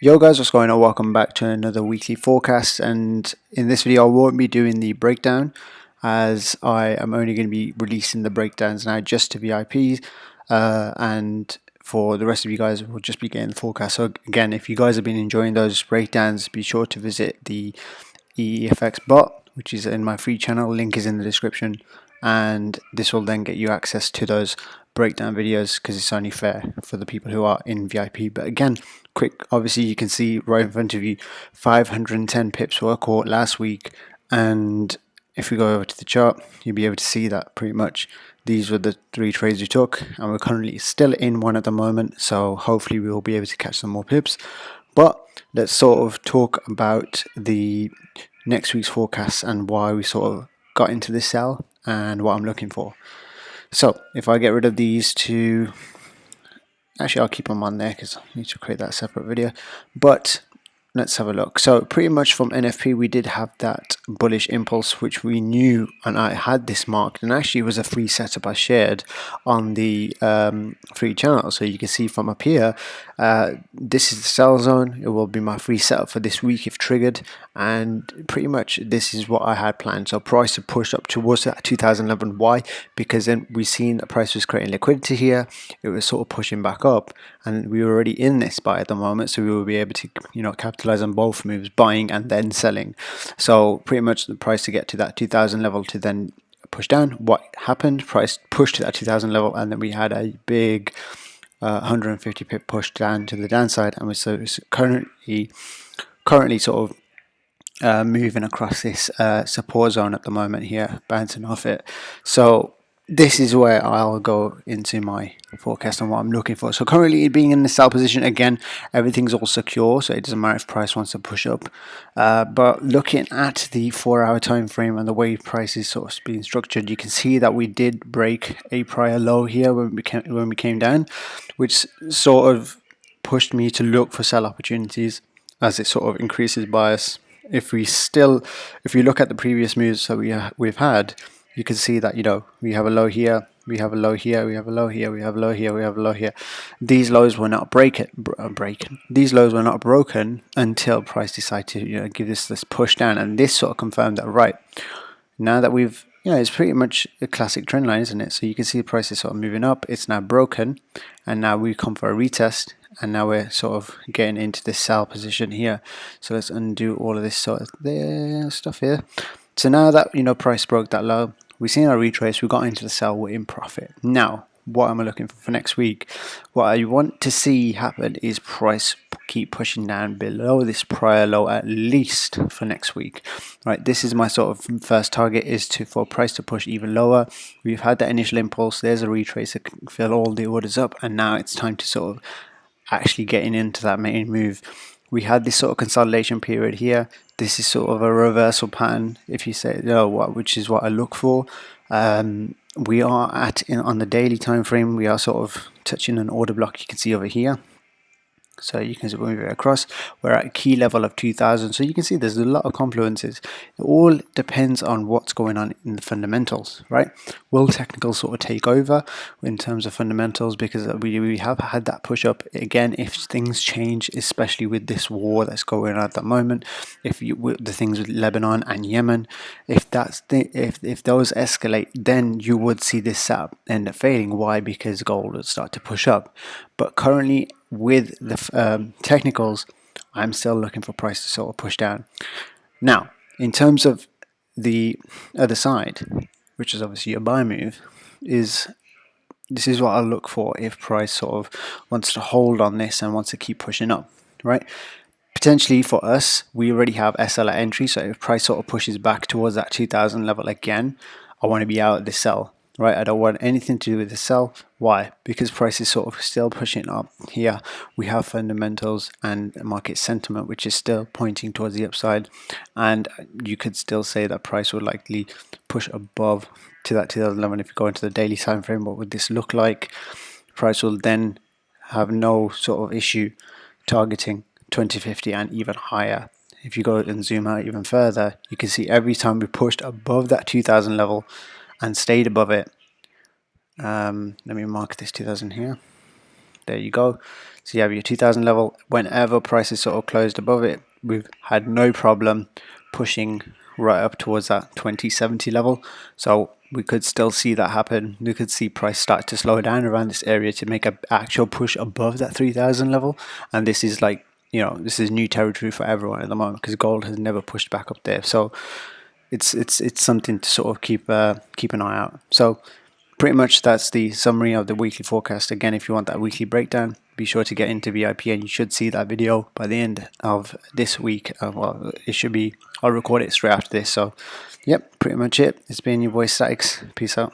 Yo guys, what's going on? Welcome back to another weekly forecast, and in this video I won't be doing the breakdown as I am only going to be releasing the breakdowns now just to VIPs, and for the rest of you guys we'll just be getting the forecast. So again, if you guys have been enjoying those breakdowns, be sure to visit the EEFX bot, which is in my free channel. Link is in the description, and this will then get you access to those breakdown videos because it's only fair for the people who are in VIP. But again, quick, obviously you can see right in front of you 510 pips were caught last week, and if we go over to the chart you'll be able to see that pretty much these were the three trades we took, and we're currently still in one at the moment, so hopefully we will be able to catch some more pips. But let's sort of talk about the next week's forecast and why we sort of got into this sell and what I'm looking for. So if I get rid of these two, actually I'll keep them on there because I need to create that separate video, but let's have a look. So pretty much from NFP we did have that bullish impulse which we knew, and I had this marked, and actually it was a free setup I shared on the free channel. So you can see from up here, this is the sell zone. It will be my free setup for this week if triggered, and pretty much this is what I had planned. So price had pushed up towards that 2011. Why? Because then we seen the price was creating liquidity here. It was sort of pushing back up, and we were already in this buy at the moment, so we will be able to capitalize on both moves, buying and then selling. So pretty much the price to get to that 2000 level to then push down. What happened? Price pushed to that 2000 level, and then we had a big 150 pip push down to the downside, and so it's currently sort of moving across this support zone at the moment here, bouncing off it. So this is where I'll go into my forecast and what I'm looking for. So currently being in the sell position, again, everything's all secure, so it doesn't matter if price wants to push up. But looking at the 4-hour time frame and the way price is sort of being structured, you can see that we did break a prior low here when we came down, which sort of pushed me to look for sell opportunities as it sort of increases bias. If we look at the previous moves that we've had, you can see that we have a low here, we have a low here, we have a low here, we have a low here, we have a low here. These lows were not These lows were not broken until price decided to give this push down, and this sort of confirmed that right now that we've it's pretty much a classic trend line, isn't it? So you can see the price is sort of moving up. It's now broken, and now we come for a retest, and now we're sort of getting into this sell position here. So let's undo all of this sort of stuff here. So now that price broke that low, we've seen our retrace, we got into the sell, we're in profit. Now what am I looking for next week? What I want to see happen is price keep pushing down below this prior low at least for next week. Right, this is my sort of first target, is for price to push even lower. We've had that initial impulse, there's a retrace to fill all the orders up, and now it's time to sort of actually getting into that main move. We had this sort of consolidation period here. This is sort of a reversal pattern, if you say which is what I look for. We are on the daily time frame, we are sort of touching an order block you can see over here. So you can move it across. We're at a key level of 2000. So you can see there's a lot of confluences. It all depends on what's going on in the fundamentals, right? Will technicals sort of take over in terms of fundamentals? Because we have had that push up. Again, if things change, especially with this war that's going on at the moment, the things with Lebanon and Yemen, if those escalate, then you would see this setup end up failing. Why? Because gold would start to push up. But currently, with the technicals, I'm still looking for price to sort of push down. Now, in terms of the other side, which is obviously a buy move, this is what I look for if price sort of wants to hold on this and wants to keep pushing up, right? Potentially for us, we already have SL at entry, so if price sort of pushes back towards that 2000 level again, I want to be out of the sell. Right, I don't want anything to do with the sell. Why? Because price is sort of still pushing up here. We have fundamentals and market sentiment, which is still pointing towards the upside, and you could still say that price would likely push above to that 2011 if you go into the daily time frame. What would this look like? Price will then have no sort of issue targeting 2050 and even higher. If you go and zoom out even further, you can see every time we pushed above that 2000 level and stayed above it. Let me mark this 2000 here. there you go. So you have your 2000 level. Whenever prices sort of closed above it, we've had no problem pushing right up towards that 2070 level. So we could still see that happen. We could see price start to slow down around this area to make an actual push above that 3000 level. And this is like, this is new territory for everyone at the moment because gold has never pushed back up there. So it's something to sort of keep an eye out. So pretty much that's the summary of the weekly forecast. Again, if you want that weekly breakdown, be sure to get into VIP, and you should see that video by the end of this week. Well, it should be, I'll record it straight after this. So yep, pretty much it. It's been your boy Statics. Peace out.